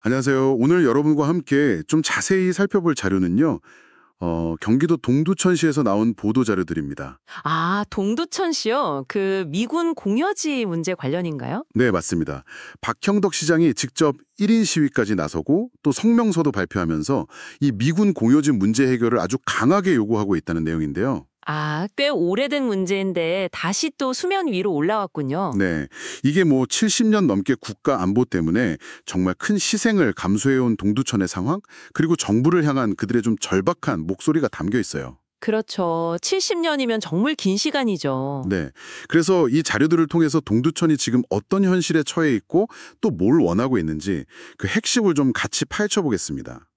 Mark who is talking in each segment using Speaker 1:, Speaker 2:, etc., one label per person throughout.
Speaker 1: 안녕하세요. 오늘 여러분과 함께 좀 자세히 살펴볼 자료는요. 경기도 동두천시에서 나온 보도 자료들입니다.
Speaker 2: 아, 동두천 씨요? 그 미군 공여지 문제 관련인가요?
Speaker 1: 네, 맞습니다. 박형덕 시장이 직접 1인 시위까지 나서고 또 성명서도 발표하면서 이 미군 공여지 문제 해결을 아주 강하게 요구하고 있다는 내용인데요.
Speaker 2: 아, 꽤 오래된 문제인데 다시 또 수면 위로 올라왔군요.
Speaker 1: 네, 이게 뭐 70년 넘게 국가 안보 때문에 정말 큰 희생을 감수해온 동두천의 상황, 그리고 정부를 향한 그들의 좀 절박한 목소리가 담겨 있어요.
Speaker 2: 그렇죠. 70년이면 정말 긴 시간이죠.
Speaker 1: 네. 그래서 이 자료들을 통해서 동두천이 지금 어떤 현실에 처해 있고 또 뭘 원하고 있는지 그 핵심을 좀 같이 파헤쳐 보겠습니다.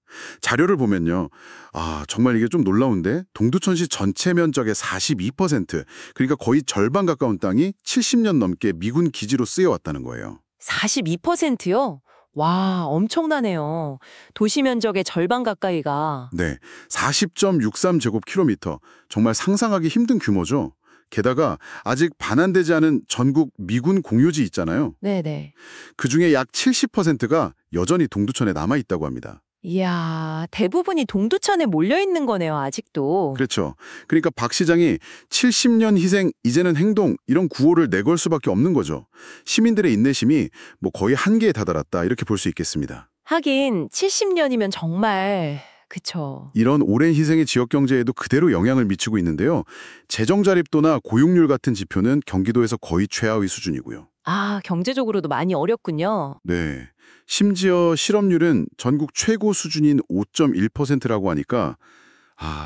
Speaker 1: 자료를 보면요. 아, 정말 이게 좀 놀라운데 동두천시 전체 면적의 42%, 그러니까 거의 절반 가까운 땅이 70년 넘게 미군 기지로 쓰여왔다는 거예요.
Speaker 2: 42%요? 와, 엄청나네요. 도시 면적의 절반 가까이가.
Speaker 1: 네. 40.63제곱킬로미터. 정말 상상하기 힘든 규모죠. 게다가 아직 반환되지 않은 전국 미군 공유지 있잖아요.
Speaker 2: 네네.
Speaker 1: 그중에 약 70%가 여전히 동두천에 남아 있다고 합니다.
Speaker 2: 이야, 대부분이 동두천에 몰려 있는 거네요, 아직도.
Speaker 1: 그렇죠. 그러니까 박 시장이 70년 희생, 이제는 행동 이런 구호를 내걸 수밖에 없는 거죠. 시민들의 인내심이 뭐 거의 한계에 다다랐다 이렇게 볼 수 있겠습니다.
Speaker 2: 하긴 70년이면 정말 그쵸.
Speaker 1: 이런 오랜 희생이 지역 경제에도 그대로 영향을 미치고 있는데요. 재정 자립도나 고용률 같은 지표는 경기도에서 거의 최하위 수준이고요.
Speaker 2: 아, 경제적으로도 많이 어렵군요.
Speaker 1: 네. 심지어 실업률은 전국 최고 수준인 5.1%라고 하니까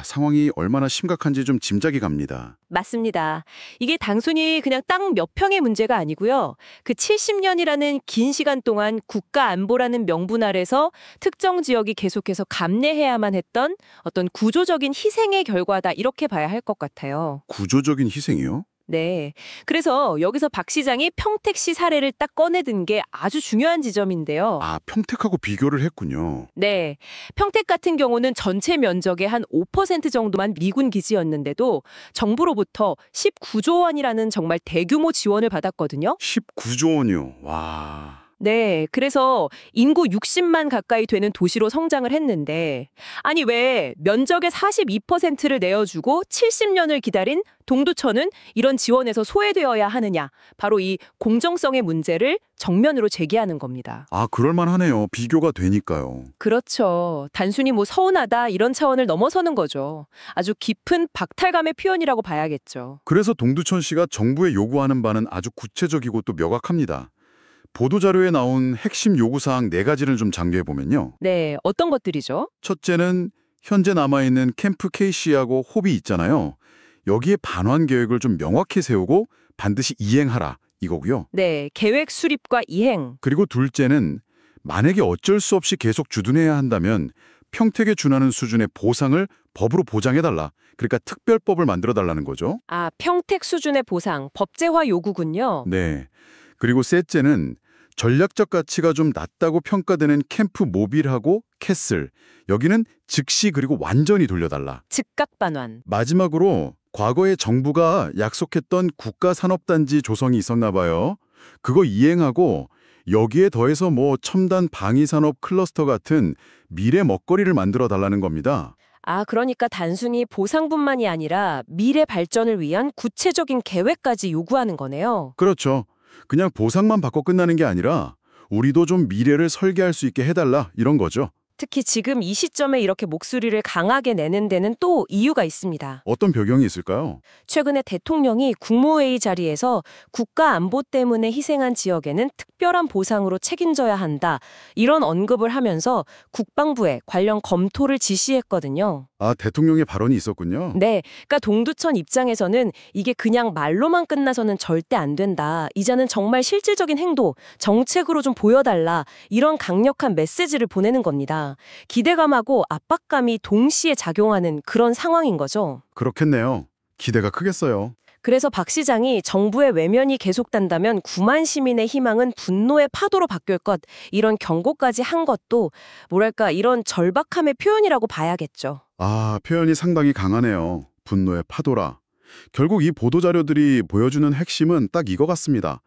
Speaker 1: 상황이 얼마나 심각한지 좀 짐작이 갑니다.
Speaker 2: 맞습니다. 이게 단순히 그냥 땅 몇 평의 문제가 아니고요. 그 70년이라는 긴 시간 동안 국가 안보라는 명분 아래서 특정 지역이 계속해서 감내해야만 했던 어떤 구조적인 희생의 결과다 이렇게 봐야 할 것 같아요.
Speaker 1: 구조적인 희생이요?
Speaker 2: 네. 그래서 여기서 박 시장이 평택시 사례를 딱 꺼내든 게 아주 중요한 지점인데요.
Speaker 1: 평택하고 비교를 했군요.
Speaker 2: 네. 평택 같은 경우는 전체 면적의 한 5% 정도만 미군 기지였는데도 정부로부터 19조 원이라는 정말 대규모 지원을 받았거든요.
Speaker 1: 19조 원이요. 와.
Speaker 2: 네. 그래서 인구 60만 가까이 되는 도시로 성장을 했는데 아니 왜 면적의 42%를 내어주고 70년을 기다린 동두천은 이런 지원에서 소외되어야 하느냐. 바로 이 공정성의 문제를 정면으로 제기하는 겁니다.
Speaker 1: 그럴만하네요. 비교가 되니까요.
Speaker 2: 그렇죠. 단순히 뭐 서운하다 이런 차원을 넘어서는 거죠. 아주 깊은 박탈감의 표현이라고 봐야겠죠.
Speaker 1: 그래서 동두천 씨가 정부에 요구하는 바는 아주 구체적이고 또 명확합니다. 보도자료에 나온 핵심 요구사항 4가지를 좀 장려해 보면요.
Speaker 2: 네, 어떤 것들이죠?
Speaker 1: 첫째는 현재 남아있는 캠프 KC하고 호비 있잖아요. 여기에 반환 계획을 좀 명확히 세우고 반드시 이행하라 이거고요.
Speaker 2: 네, 계획 수립과 이행.
Speaker 1: 그리고 둘째는 만약에 어쩔 수 없이 계속 주둔해야 한다면 평택에 준하는 수준의 보상을 법으로 보장해달라. 그러니까 특별법을 만들어달라는 거죠.
Speaker 2: 아, 평택 수준의 보상, 법제화 요구군요.
Speaker 1: 네. 그리고 셋째는 전략적 가치가 좀 낮다고 평가되는 캠프 모빌하고 캐슬. 여기는 즉시 그리고 완전히 돌려달라.
Speaker 2: 즉각 반환.
Speaker 1: 마지막으로 과거에 정부가 약속했던 국가산업단지 조성이 있었나 봐요. 그거 이행하고 여기에 더해서 뭐 첨단 방위산업 클러스터 같은 미래 먹거리를 만들어 달라는 겁니다.
Speaker 2: 아, 그러니까 단순히 보상뿐만이 아니라 미래 발전을 위한 구체적인 계획까지 요구하는 거네요.
Speaker 1: 그렇죠. 그냥 보상만 받고 끝나는 게 아니라 우리도 좀 미래를 설계할 수 있게 해달라 이런 거죠.
Speaker 2: 특히 지금 이 시점에 이렇게 목소리를 강하게 내는 데는 또 이유가 있습니다.
Speaker 1: 어떤 배경이 있을까요?
Speaker 2: 최근에 대통령이 국무회의 자리에서 국가 안보 때문에 희생한 지역에는 특별한 보상으로 책임져야 한다. 이런 언급을 하면서 국방부에 관련 검토를 지시했거든요.
Speaker 1: 대통령의 발언이 있었군요.
Speaker 2: 네, 그러니까 동두천 입장에서는 이게 그냥 말로만 끝나서는 절대 안 된다. 이제는 정말 실질적인 행동, 정책으로 좀 보여달라. 이런 강력한 메시지를 보내는 겁니다. 기대감하고 압박감이 동시에 작용하는 그런 상황인 거죠.
Speaker 1: 그렇겠네요. 기대가 크겠어요.
Speaker 2: 그래서 박 시장이 정부의 외면이 계속된다면 9만 시민의 희망은 분노의 파도로 바뀔 것, 이런 경고까지 한 것도 뭐랄까 이런 절박함의 표현이라고 봐야겠죠.
Speaker 1: 표현이 상당히 강하네요. 분노의 파도라. 결국 이 보도자료들이 보여주는 핵심은 딱 이거 같습니다.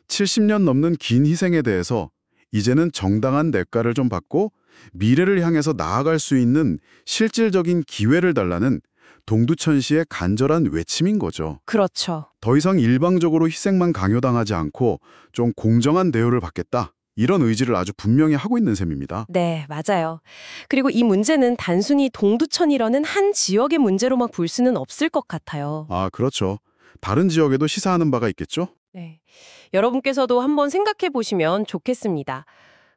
Speaker 1: 70년 넘는 긴 희생에 대해서 이제는 정당한 대가를 좀 받고 미래를 향해서 나아갈 수 있는 실질적인 기회를 달라는 동두천 씨의 간절한 외침인 거죠.
Speaker 2: 그렇죠.
Speaker 1: 더 이상 일방적으로 희생만 강요당하지 않고 좀 공정한 대우를 받겠다. 이런 의지를 아주 분명히 하고 있는 셈입니다.
Speaker 2: 네, 맞아요. 그리고 이 문제는 단순히 동두천이라는 한 지역의 문제로만 볼 수는 없을 것 같아요.
Speaker 1: 아, 그렇죠. 다른 지역에도 시사하는 바가 있겠죠?
Speaker 2: 네. 여러분께서도 한번 생각해 보시면 좋겠습니다.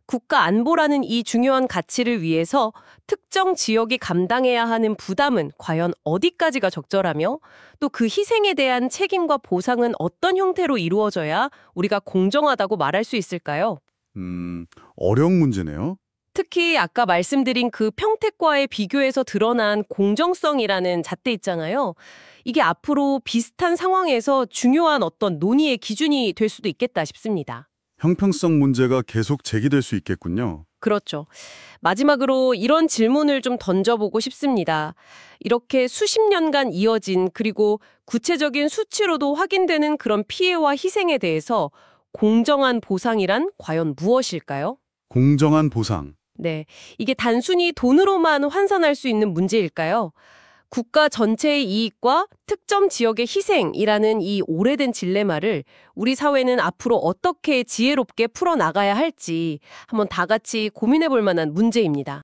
Speaker 2: 국가 안보라는 이 중요한 가치를 위해서 특정 지역이 감당해야 하는 부담은 과연 어디까지가 적절하며 또 그 희생에 대한 책임과 보상은 어떤 형태로 이루어져야 우리가 공정하다고 말할 수 있을까요?
Speaker 1: 어려운 문제네요.
Speaker 2: 특히 아까 말씀드린 그 평택과의 비교에서 드러난 공정성이라는 잣대 있잖아요. 이게 앞으로 비슷한 상황에서 중요한 어떤 논의의 기준이 될 수도 있겠다 싶습니다.
Speaker 1: 형평성 문제가 계속 제기될 수 있겠군요.
Speaker 2: 그렇죠. 마지막으로 이런 질문을 좀 던져보고 싶습니다. 이렇게 수십 년간 이어진 그리고 구체적인 수치로도 확인되는 그런 피해와 희생에 대해서 공정한 보상이란 과연 무엇일까요?
Speaker 1: 공정한 보상.
Speaker 2: 네, 이게 단순히 돈으로만 환산할 수 있는 문제일까요? 국가 전체의 이익과 특정 지역의 희생이라는 이 오래된 딜레마를 우리 사회는 앞으로 어떻게 지혜롭게 풀어나가야 할지 한번 다 같이 고민해 볼 만한 문제입니다.